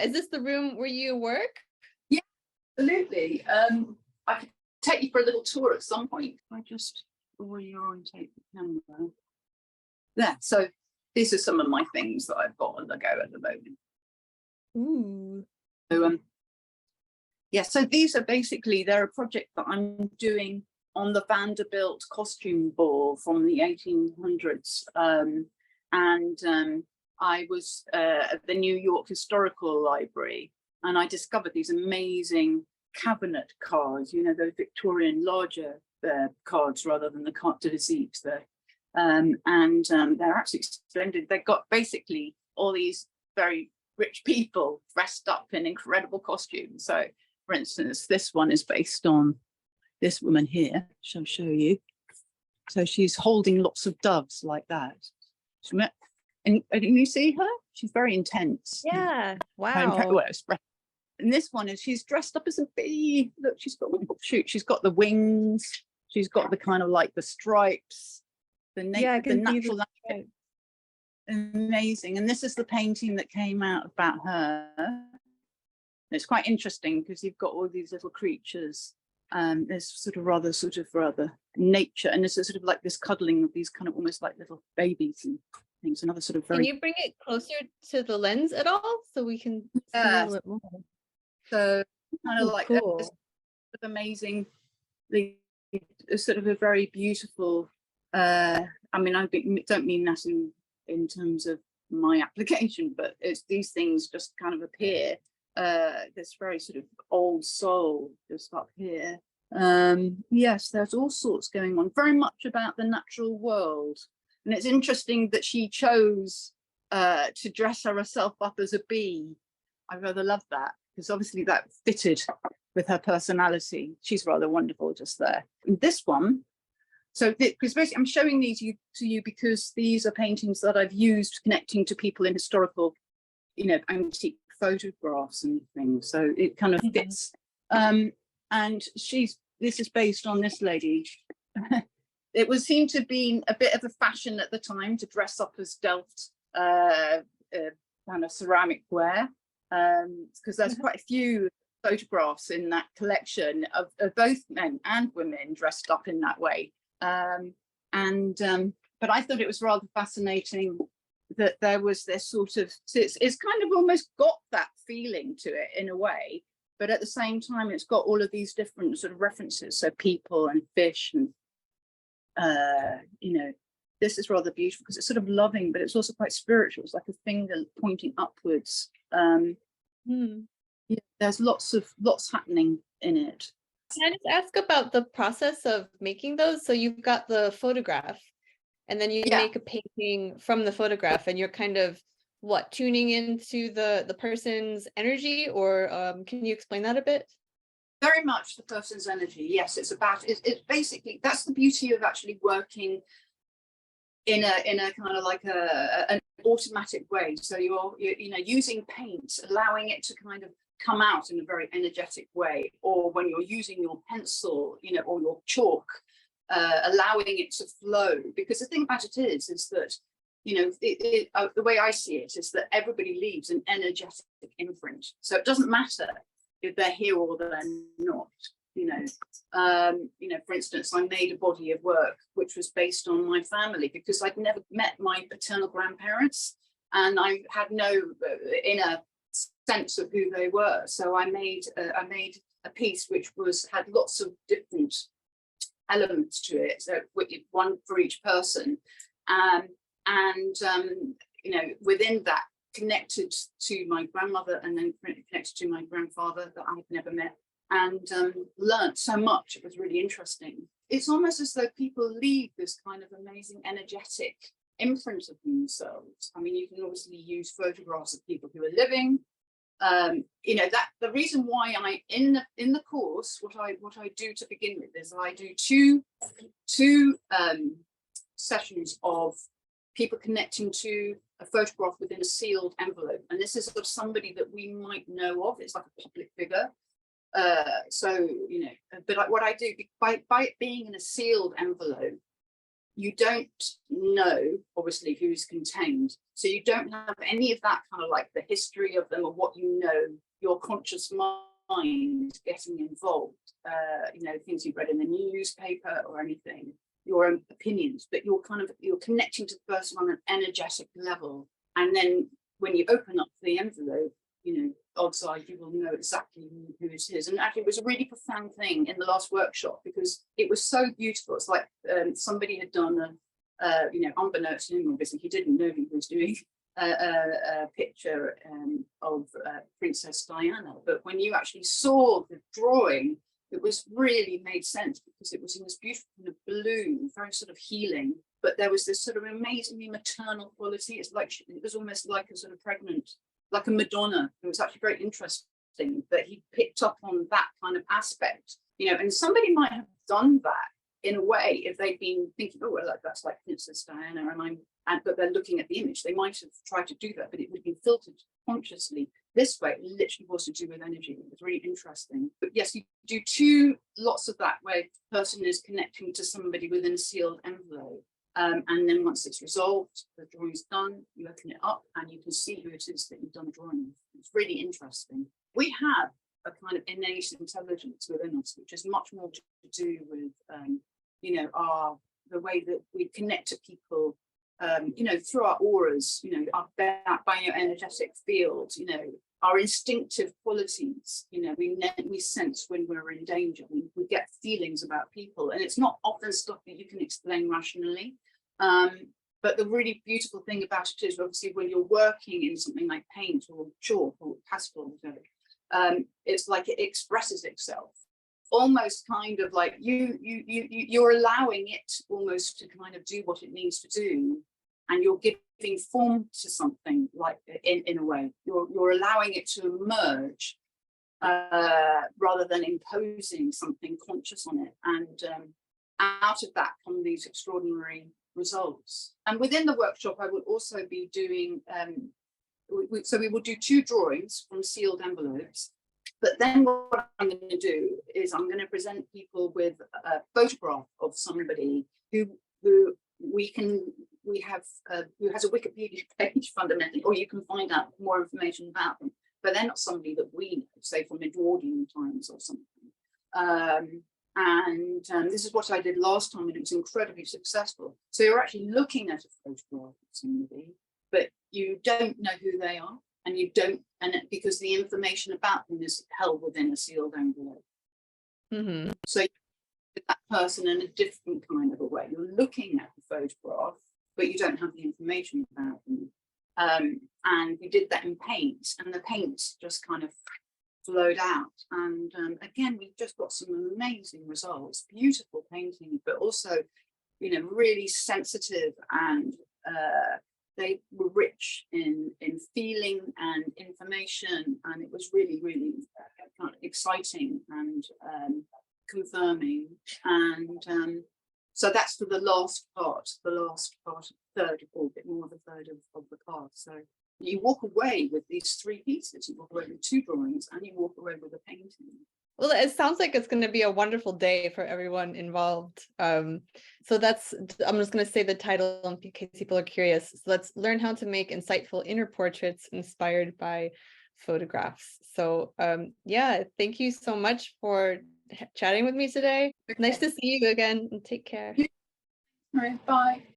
Is this the room where you work? Yeah, absolutely. I could take you for a little tour at some point. I just reorientate the camera. There. So these are some of my things that I've got on the go at the moment. Ooh. So yeah, so these are basically, they're a project that I'm doing on the Vanderbilt costume ball from the 1800s. I was at the New York Historical Library, and I discovered these amazing cabinet cards, you know, those Victorian larger cards rather than the carte de visite. They're absolutely splendid. They've got basically all these very rich people dressed up in incredible costumes. So, for instance, this one is based on this woman here. I'll show you. So she's holding lots of doves like that. And you see her? She's very intense. Yeah. Wow. And this one is, she's dressed up as a bee. Look, she's got she's got the wings. She's got the kind of like the stripes. The natural. Amazing. And this is the painting that came out about her. It's quite interesting because you've got all these little creatures. There's rather nature, and there's sort of like this cuddling of these kind of almost like little babies and things. Another sort of very. Can you bring it closer to the lens at all so we can see a little bit more? So kind of like cool. Sort of amazing, sort of a very beautiful. I mean, I don't mean that in terms of my application, but it's these things just kind of appear. This very sort of old soul just up here. Yes, there's all sorts going on, very much about the natural world. And it's interesting that she chose to dress herself up as a bee. I rather love that, because obviously that fitted with her personality. She's rather wonderful just there. And this one, so because basically I'm showing these to you because these are paintings that I've used connecting to people in historical, you know, antique photographs and things. So it kind of fits. And this is based on this lady. It was seemed to be a bit of a fashion at the time to dress up as Delft kind of ceramic ware, because there's quite a few photographs in that collection of both men and women dressed up in that way. But I thought it was rather fascinating that there was this sort of, it's kind of almost got that feeling to it in a way, but at the same time it's got all of these different sort of references, so people and fish and you know, this is rather beautiful because it's sort of loving, but it's also quite spiritual. It's like a finger pointing upwards. Yeah, there's lots happening in it. Can I just ask about the process of making those? So you've got the photograph, and then you make a painting from the photograph, and you're kind of tuning into the person's energy, or can you explain that a bit? Very much the person's energy. Yes, it's about it's basically, that's the beauty of actually working in a kind of like an automatic way. So you're you know, using paint, allowing it to kind of come out in a very energetic way, or when you're using your pencil, you know, or your chalk, allowing it to flow. Because the thing about it is that, you know, the way I see it is that everybody leaves an energetic imprint. So it doesn't matter if they're here or they're not. You know, for instance, I made a body of work which was based on my family because I'd never met my paternal grandparents, and I had no inner sense of who they were. So I made a piece which had lots of different elements to it, so one for each person, you know, within that connected to my grandmother and then connected to my grandfather that I had never met, and learnt so much. It was really interesting. It's almost as though people leave this kind of amazing energetic imprint of themselves. I mean, you can obviously use photographs of people who are living. You know, that the reason why I in the course, what I do to begin with is I do two sessions of people connecting to a photograph within a sealed envelope, and this is of somebody that we might know of. It's like a public figure. So, you know, but what I do by it being in a sealed envelope, you don't know, obviously, who's contained. So you don't have any of that kind of like the history of them or what you know, your conscious mind getting involved, things you've read in the newspaper or anything, your own opinions, but you're connecting to the person on an energetic level. And then when you open up the envelope, odds are you will know exactly who it is. And actually, it was a really profound thing in the last workshop because it was so beautiful. It's like somebody had done unbeknownst to him, obviously, he didn't know he was doing a picture of Princess Diana. But when you actually saw the drawing, it was really made sense because it was in this beautiful kind of blue, very sort of healing. But there was this sort of amazingly maternal quality. It was almost like a sort of pregnant, like a Madonna. It was actually very interesting that he picked up on that kind of aspect, and somebody might have done that in a way if they'd been thinking, oh, well, that's like Princess Diana, but they're looking at the image. They might have tried to do that, but it would have been filtered consciously. This way, it literally was to do with energy. It was really interesting. But yes, you do lots of that where the person is connecting to somebody within a sealed envelope. And then once it's resolved, the drawing's done, you open it up and you can see who it is that you've done the drawing with. It's really interesting. We have a kind of innate intelligence within us, which is much more to do with, the way that we connect to people, through our auras, our bioenergetic field, our instinctive qualities, we sense when we're in danger. We get feelings about people, and it's not often stuff that you can explain rationally. But the really beautiful thing about it is, obviously, when you're working in something like paint or chalk or pastel, it's like it expresses itself, almost kind of like you're allowing it almost to kind of do what it needs to do. And you're giving form to something, like in a way. You're allowing it to emerge rather than imposing something conscious on it. And out of that come these extraordinary results. And within the workshop, I will also be doing, so we will do 2 drawings from sealed envelopes. But then what I'm going to do is I'm going to present people with a photograph of somebody who has a Wikipedia page fundamentally, or you can find out more information about them, but they're not somebody that we know, say from Edwardian times or something. This is what I did last time, and it was incredibly successful. So you're actually looking at a photograph of somebody, but you don't know who they are, because the information about them is held within a sealed envelope. Mm-hmm. So that person in a different kind of a way. You're looking at the photograph, but you don't have the information about them. And we did that in paint, and the paint just kind of flowed out. And again, we've just got some amazing results, beautiful painting, but also, really sensitive, and they were rich in feeling and information, and it was really, really kind of exciting and confirming. And so that's for the last part, third, or a bit more of a third of the part. So you walk away with these 3 pieces. You walk away with 2 drawings, and you walk away with a painting. Well, it sounds like it's going to be a wonderful day for everyone involved. So I'm just going to say the title in case people are curious. So let's learn how to make insightful inner portraits inspired by photographs. So thank you so much for chatting with me today. Okay. Nice to see you again, and take care. All right, bye.